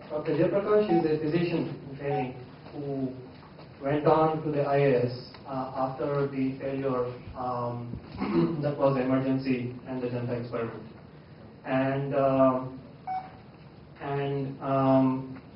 Dr. Jayaprakash is a physician in training who went on to the IAS after the failure that was the emergency and the Janta experiment. And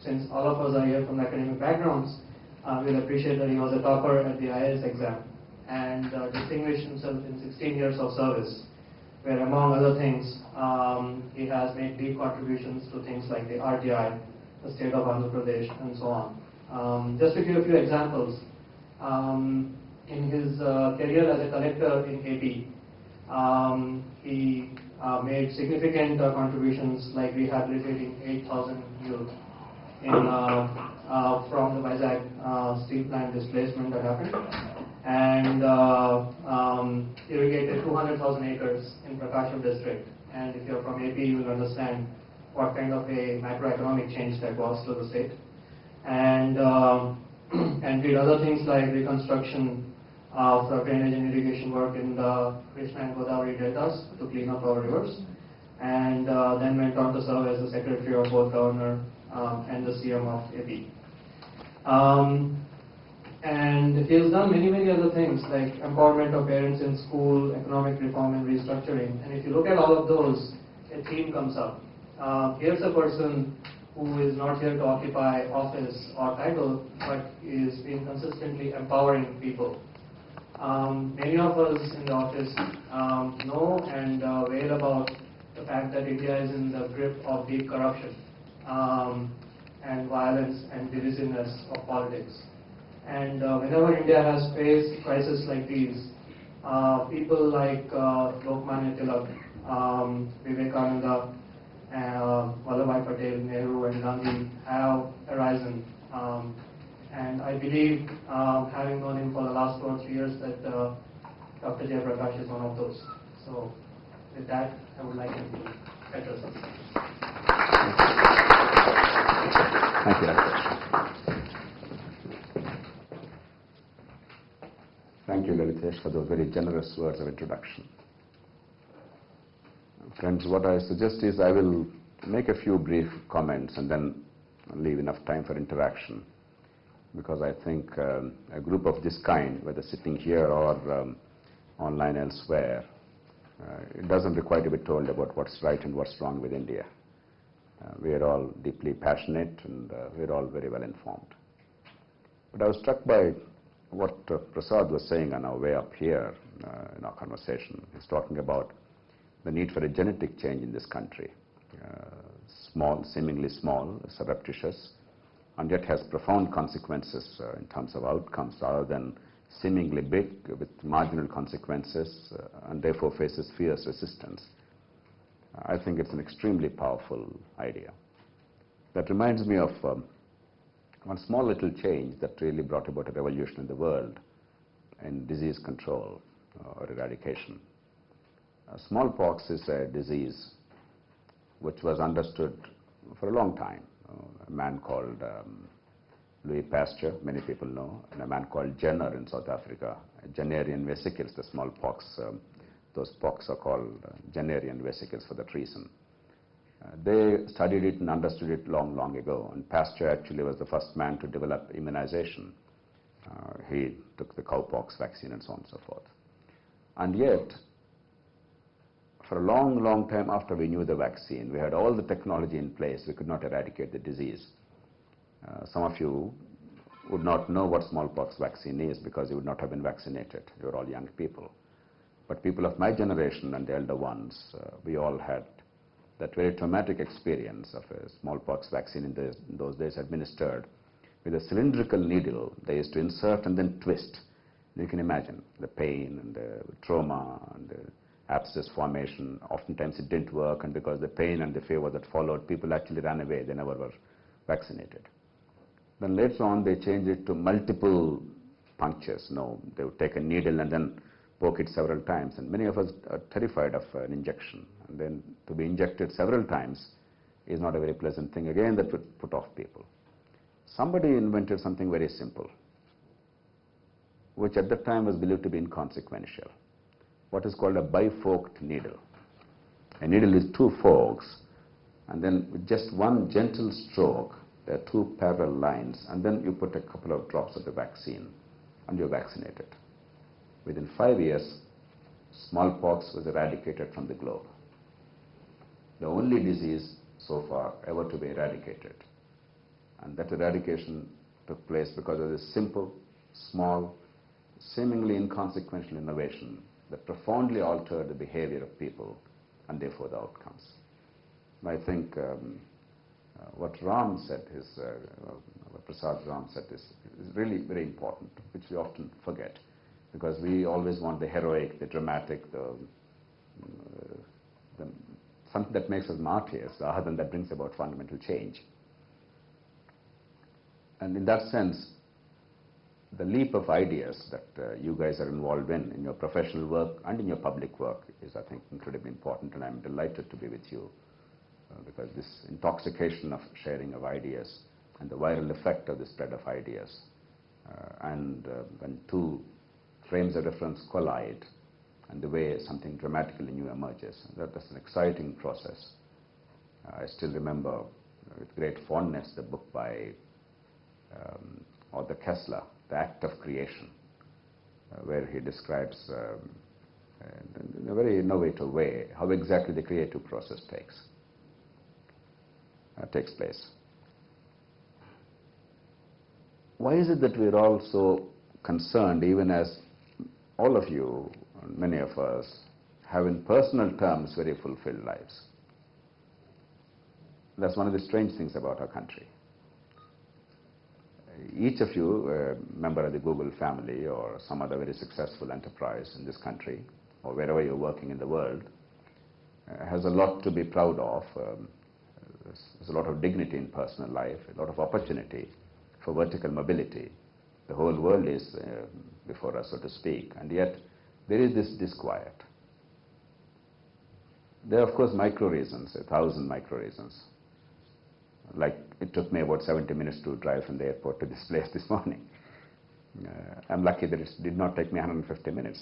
since all of us are here from academic backgrounds, we'll appreciate that he was a topper at the IAS exam and distinguished himself in 16 years of service, where among other things, he has made deep contributions to things like the RTI, the state of Andhra Pradesh, and so on. Just to give a few examples, in his career as a collector in AP, he made significant contributions like rehabilitating 8,000 youth from the Vizag steel plant displacement that happened, and irrigated 200,000 acres in Prakasham district. And if you're from AP, you will understand what kind of a macroeconomic change that was to the state. And and did other things like reconstruction of drainage and irrigation work in the Krishna and Godavari deltas to clean up our rivers, and then went on to serve as the secretary of both governor and the CM of AP. And he has done many other things like empowerment of parents in school, economic reform and restructuring. And if you look at all of those, a theme comes up. Here's a person who is not here to occupy office or title, but is being consistently empowering people. Many of us in the office know and wail about the fact that India is in the grip of deep corruption and violence and divisiveness of politics. And whenever India has faced crises like these, people like Lokmanya Tilak, Vivekananda, Vallabhbhai Patel, Nehru and Gandhi have arisen. And I believe, having known him for the last 2 or 3 years, that Dr. Jayaprakash is one of those. So with that, I would like him to address us. Thank you. Thank you, Lalitesh, for those very generous words of introduction. Friends, what I suggest is I will make a few brief comments and then leave enough time for interaction, because I think a group of this kind, whether sitting here or online elsewhere, it doesn't require to be told about what's right and what's wrong with India. We are all deeply passionate and we're all very well informed. But I was struck by what Prasad was saying on our way up here in our conversation. He's talking about the need for a genetic change in this country. Small, seemingly small, surreptitious, and yet has profound consequences in terms of outcomes, rather than seemingly big with marginal consequences and therefore faces fierce resistance. I think it's an extremely powerful idea. That reminds me of one small little change that really brought about a revolution in the world in disease control or eradication. Smallpox is a disease which was understood for a long time. A man called Louis Pasteur, many people know, and a man called Jenner in South Africa, Jennerian vesicles, the smallpox. Those pox are called Jennerian vesicles for that reason. They studied it and understood it long ago, and Pasteur actually was the first man to develop immunization. He took the cowpox vaccine and so on and so forth. And yet, for a long time after we knew the vaccine, we had all the technology in place, we could not eradicate the disease. Some of you would not know what smallpox vaccine is because you would not have been vaccinated. You were all young people. But people of my generation and the elder ones, we all had that very traumatic experience of a smallpox vaccine in those days administered with a cylindrical needle. They used to insert and then twist. You can imagine the pain and the trauma and the abscess formation. Oftentimes it didn't work, and because the pain and the fever that followed, people actually ran away. They never were vaccinated. Then later on they changed it to multiple punctures. They would take a needle and then poke it several times, and many of us are terrified of an injection. And then to be injected several times is not a very pleasant thing. Again, that would put off people. Somebody invented something very simple, which at that time was believed to be inconsequential. What is called a biforked needle. A needle is 2 forks, and then with just one gentle stroke, there are two parallel lines, and then you put a couple of drops of the vaccine and you're vaccinated. Within 5 years, smallpox was eradicated from the globe. The only disease so far ever to be eradicated. And that eradication took place because of this simple, small, seemingly inconsequential innovation that profoundly altered the behavior of people and therefore the outcomes. And I think what Ram said, Prasad Ram said is really very important, which we often forget, because we always want the heroic, the dramatic, something that makes us martyrs rather than that brings about fundamental change. And in that sense, the leap of ideas that you guys are involved in your professional work and in your public work is, I think, incredibly important, and I'm delighted to be with you because this intoxication of sharing of ideas and the viral effect of the spread of ideas and when two frames of reference collide and the way something dramatically new emerges, that's an exciting process. I still remember with great fondness the book by Arthur Koestler, The Act of Creation, where he describes in a very innovative way how exactly the creative process takes place. Why is it that we're all so concerned, even as all of you, many of us, have in personal terms very fulfilled lives? That's one of the strange things about our country. Each of you, a member of the Google family or some other very successful enterprise in this country or wherever you're working in the world, has a lot to be proud of. There's a lot of dignity in personal life, a lot of opportunity for vertical mobility. The whole world is before us, so to speak, and yet there is this disquiet. There are, of course, micro reasons, 1,000 micro reasons. Like it took me about 70 minutes to drive from the airport to this place this morning. I'm lucky that it did not take me 150 minutes.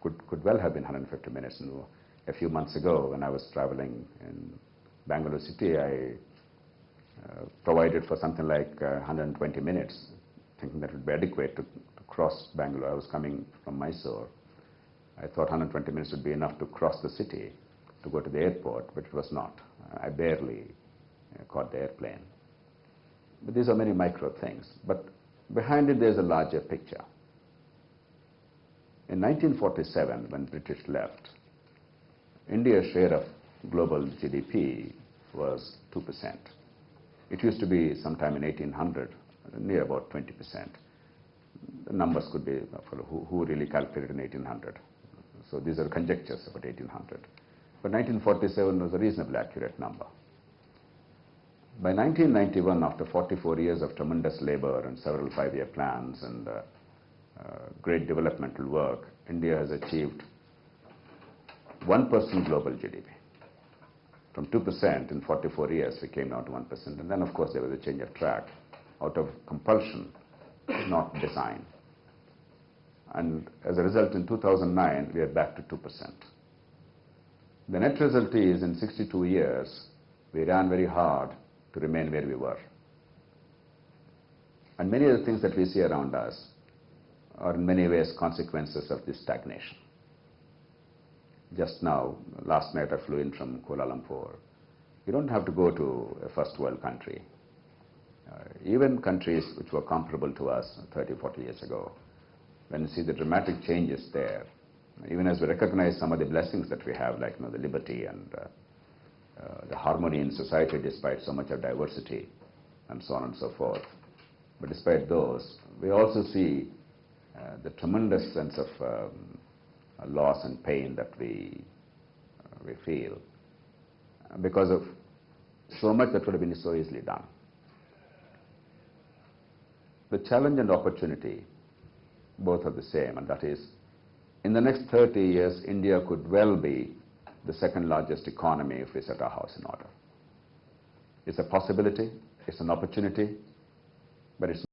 Could well have been 150 minutes. And a few months ago, when I was traveling in Bengaluru city, I provided for something like 120 minutes, thinking that would be adequate to cross Bangalore. I was coming from Mysore. I thought 120 minutes would be enough to cross the city to go to the airport, but it was not. I barely caught the airplane. But these are many micro things. But behind it, there's a larger picture. In 1947, when British left, India's share of global GDP was 2%. It used to be sometime in 1800, near about 20%. The numbers could be for who really calculated in 1800. So these are conjectures about 1800. But 1947 was a reasonably accurate number. By 1991, after 44 years of tremendous labor and several 5-year plans and great developmental work, India has achieved 1% global GDP. From 2% in 44 years, we came down to 1%. And then, of course, there was a change of track out of compulsion, not design. And as a result, in 2009, we are back to 2%. The net result is, in 62 years, we ran very hard to remain where we were. And many of the things that we see around us are in many ways consequences of this stagnation. Just now, last night I flew in from Kuala Lumpur. You don't have to go to a first world country. Even countries which were comparable to us 30, 40 years ago, when you see the dramatic changes there, even as we recognize some of the blessings that we have, like the liberty and the harmony in society despite so much of diversity and so on and so forth. But despite those, we also see the tremendous sense of loss and pain that we feel because of so much that would have been so easily done. The challenge and opportunity both are the same, and that is, in the next 30 years, India could well be the second largest economy if we set our house in order. It's a possibility, it's an opportunity, but it's